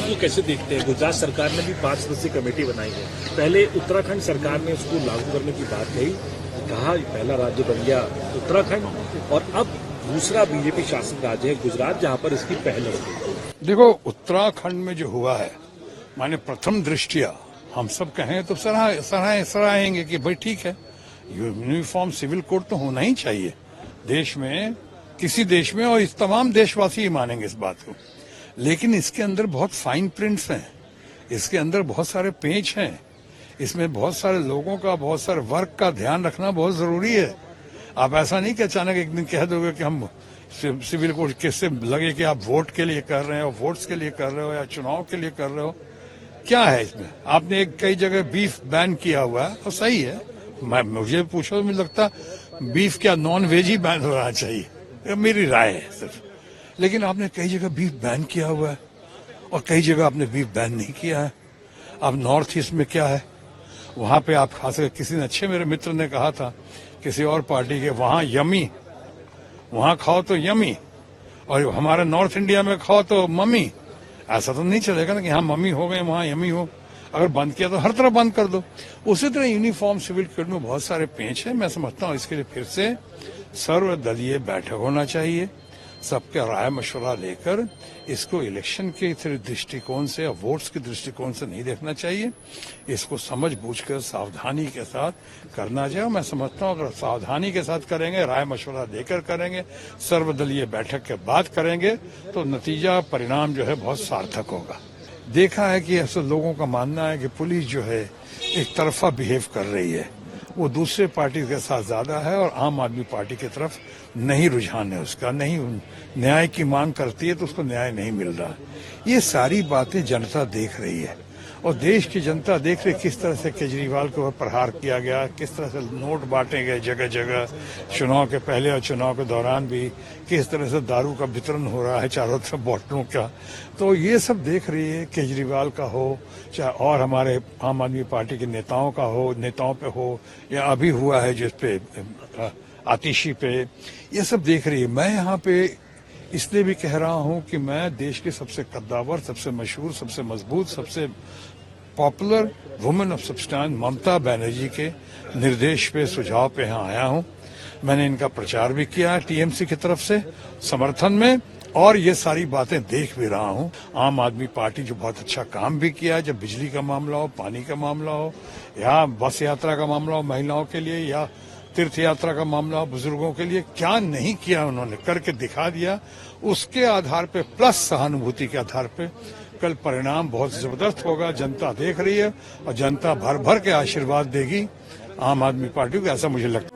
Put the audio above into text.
को कैसे देखते हैं? गुजरात सरकार ने भी 5 सदस्यीय कमेटी बनाई है। पहले उत्तराखंड सरकार ने उसको लागू करने की बात कही, कहा पहला राज्य बन गया उत्तराखंड, और अब दूसरा बीजेपी शासित राज्य है गुजरात, जहां पर इसकी पहल होगी। देखो, उत्तराखंड में जो हुआ है, माने प्रथम दृष्टिया हम सब कहें तो सराहेंगे कि भाई ठीक है, यूनिफॉर्म सिविल कोड तो होना ही चाहिए देश में, किसी देश में, और इस तमाम देशवासी ही मानेंगे इस बात को। लेकिन इसके अंदर बहुत फाइन प्रिंट्स हैं, इसके अंदर बहुत सारे पेच हैं, इसमें बहुत सारे लोगों का, बहुत सारे वर्ग का ध्यान रखना बहुत जरूरी है। आप ऐसा नहीं कि अचानक एक दिन कह दोगे कि हम सिविल कोड, किससे लगे कि आप वोट के लिए कर रहे हो, वोट्स के लिए कर रहे हो या चुनाव के लिए कर रहे हो। क्या है इसमें? आपने कई जगह बीफ बैन किया हुआ है और सही है, मुझे पूछो तो मुझे लगता बीफ क्या नॉन वेज ही बैन होना चाहिए, मेरी राय है सिर्फ। लेकिन आपने कई जगह बीफ बैन किया हुआ है और कई जगह आपने बीफ बैन नहीं किया है। अब नॉर्थ ईस्ट में क्या है, वहां पे आप खा सकते। किसी ने, अच्छे मेरे मित्र ने कहा था किसी और पार्टी के, वहां यमी, वहां खाओ तो यमी, और हमारे नॉर्थ इंडिया में खाओ तो मम्मी। ऐसा तो नहीं चलेगा ना कि यहाँ मम्मी हो गए वहां यमी हो। अगर बंद किया तो हर तरह बंद कर दो। उसी तरह यूनिफॉर्म सिविल कोड में बहुत सारे पेच हैं। मैं समझता हूँ इसके लिए फिर से सर्वदलीय बैठक होना चाहिए, सबका राय मशवरा लेकर इसको इलेक्शन के दृष्टिकोण से या वोट्स के दृष्टिकोण से नहीं देखना चाहिए। इसको समझ बूझकर सावधानी के साथ करना चाहिए। मैं समझता हूँ अगर सावधानी के साथ करेंगे, राय मशवरा देकर करेंगे, सर्वदलीय बैठक के बाद करेंगे, तो नतीजा, परिणाम जो है बहुत सार्थक होगा। देखा है कि ऐसे लोगों का मानना है कि पुलिस जो है एक तरफा बिहेव कर रही है, वो दूसरे पार्टी के साथ ज्यादा है और आम आदमी पार्टी की तरफ नहीं रुझान है उसका, नहीं न्याय की मांग करती है तो उसको न्याय नहीं मिल रहा। ये सारी बातें जनता देख रही है और देश की जनता देख रही किस तरह से केजरीवाल के ऊपर प्रहार किया गया, किस तरह से नोट बांटे गए जगह जगह, चुनाव के पहले और चुनाव के दौरान भी किस तरह से दारू का वितरण हो रहा है चारों तरफ बोतलों का। तो ये सब देख रही है, केजरीवाल का हो चाहे और हमारे आम आदमी पार्टी के नेताओं का हो, नेताओं पे हो, या अभी हुआ है जिसपे आतिशी पे, ये सब देख रही है। मैं यहाँ पे इसलिए भी कह रहा हूँ कि मैं देश के सबसे कद्दावर, सबसे मशहूर, सबसे मजबूत, सबसे popular women of substance Mamata Banerjee के निर्देश पे, सुझाव पे यहाँ आया हूँ। मैंने इनका प्रचार भी किया है टीएमसी की तरफ से समर्थन में, और ये सारी बातें देख भी रहा हूँ। आम आदमी पार्टी जो बहुत अच्छा काम भी किया है, जब बिजली का मामला हो, पानी का मामला हो, या बस यात्रा का मामला हो महिलाओं के लिए, या तीर्थ यात्रा का मामला हो बुजुर्गों के लिए, क्या नहीं किया उन्होंने, करके दिखा दिया। उसके आधार पे प्लस सहानुभूति के आधार पे कल परिणाम बहुत जबरदस्त होगा। जनता देख रही है और जनता भर भर के आशीर्वाद देगी आम आदमी पार्टी को, ऐसा मुझे लगता है।